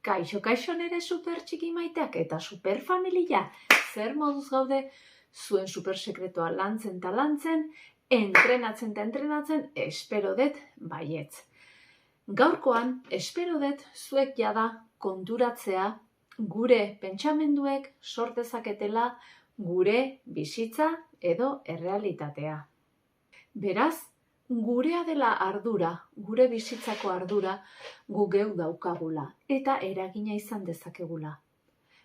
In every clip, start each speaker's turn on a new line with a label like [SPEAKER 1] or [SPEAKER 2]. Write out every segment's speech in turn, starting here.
[SPEAKER 1] Kaixo, kaixo nere super txiki maiteak eta super familia. Zer moduz gaude zuen super sekretoa lantzen eta lantzen, entrenatzen, espero dut baietz. Gaurkoan, espero dut zuek jada konturatzea gure pentsamenduek sortezaketela gure bizitza edo errealitatea. Beraz, gurea dela ardura, gure bizitzako ardura, gu geu daukagula eta eragina izan dezakegula.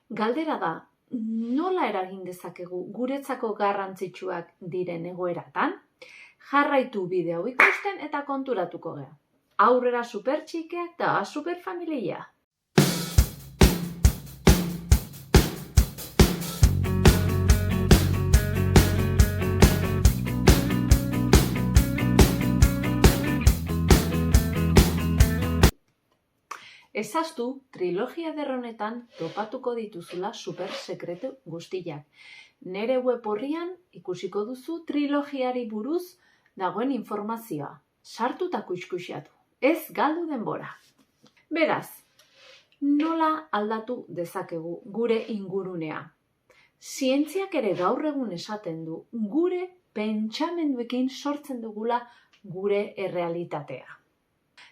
[SPEAKER 1] Galdera da, nola eragin dezakegu guretzako garrantzitsuak diren egoeratan? Jarraitu bideo ikusten eta konturatuko gea. Aurrera super txikeak da super familia. Ezaztu, trilogia derronetan topatuko dituzula super sekretu guztiak. Nere web horrian ikusiko duzu trilogiari buruz dagoen informazioa. Sartu eta kuxkuxatu. Ez galdu denbora. Beraz, nola aldatu dezakegu gure ingurunea? Zientziak ere gaur egun esaten du gure pentsamenduekin sortzen dugula gure errealitatea.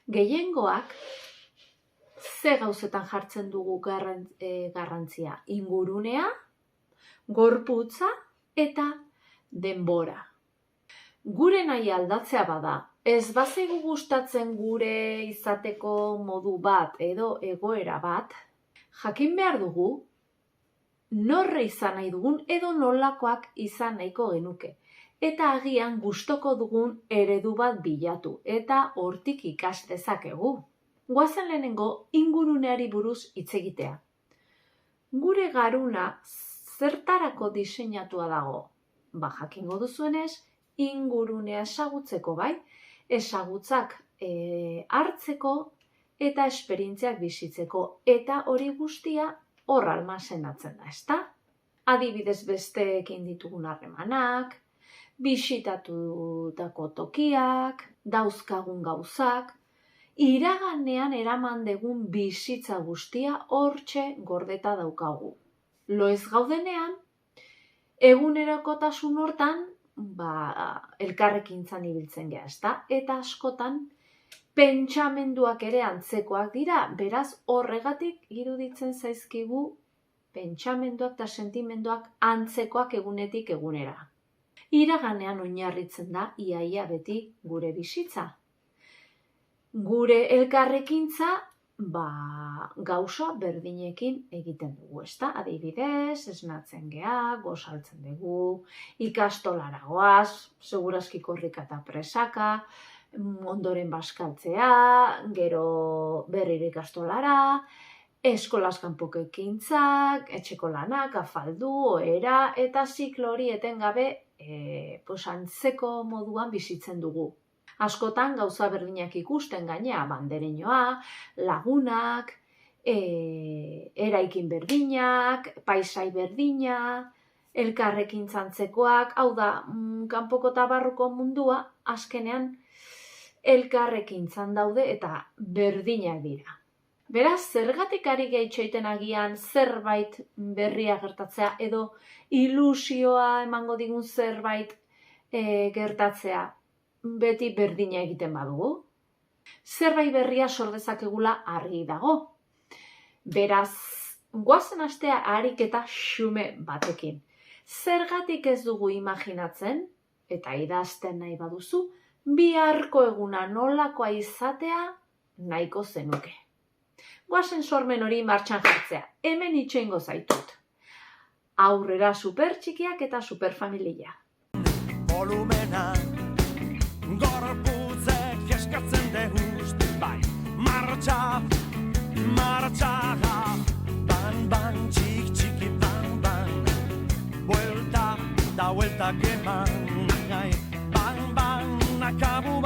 [SPEAKER 1] Gehiengoak ze gauzetan jartzen dugu garrantzia? Ingurunea, gorputza eta denbora. Gure nahi aldatzea bada, ez bazaigu gustatzen gure izateko modu bat edo egoera bat, jakin behar dugu norre izan nahi dugun edo nolakoak izan nahiko genuke. Eta agian gustoko dugun eredu bat bilatu eta hortik ikas dezakegu. Goazen lehenengo inguruneari buruz hitz egitea. Gure garuna zertarako diseinatua dago? Jakingo duzuenez, ingurunea ezagutzeko bai, ezagutzak hartzeko eta esperientziak bizitzeko. Eta hori guztia hor almazenatzen da, ezta? Adibidez besteekin ditugun harremanak, bisitatutako tokiak, dauzkagun gauzak, iraganean eraman degun bizitza guztia hortxe gordeta daukagu. Loez gaudenean, egunerokotasun hortan, elkarrekintzan ibiltzen gea, ezta? Eta askotan, pentsamenduak ere antzekoak dira, beraz horregatik iruditzen zaizkigu pentsamenduak eta sentimenduak antzekoak egunetik egunera. Iraganean oinarritzen da iaia beti gure bizitza. Gure elkarrekintza gauza berdinekin egiten dugu, ezta? Adibidez, esnatzen gea, gozaltzen dugu, ikastolara goaz, segurazki korrika eta presaka, ondoren bazkaltzea, gero berriro ikastolara, eskolaz kanpoko ekintzak, etxeko lanak, afaldu, ohera, eta ziklo hori etengabe antzeko moduan bizitzen dugu. Askotan gauza berdinak ikusten gainea, bandereñoa, lagunak, eraikin berdinak, paisai berdina, elkarrekintzantzekoak, hau da, kanpoko eta barruko mundua, azkenean elkarrekintzan daude eta berdinak dira. Beraz, zergatik ari gehitxoiten agian zerbait berria gertatzea edo ilusioa emango digun zerbait gertatzea? Beti berdina egiten badugu. Zerbait berria sor dezakegula argi dago. Beraz, goazen astea ariketa xume batekin. Zergatik ez dugu imaginatzen, eta idazten nahi baduzu, biharko eguna nolakoa izatea nahiko zenuke. Goazen sormen hori martxan jartzea, hemen itxoingo zaitut. Aurrera super txikiak eta super familia.
[SPEAKER 2] Volumena gorputzek eskatzen deguzti bai. Martxa, ban, txik, txiki, ban. Buelta da bueltak eman, ban, akabu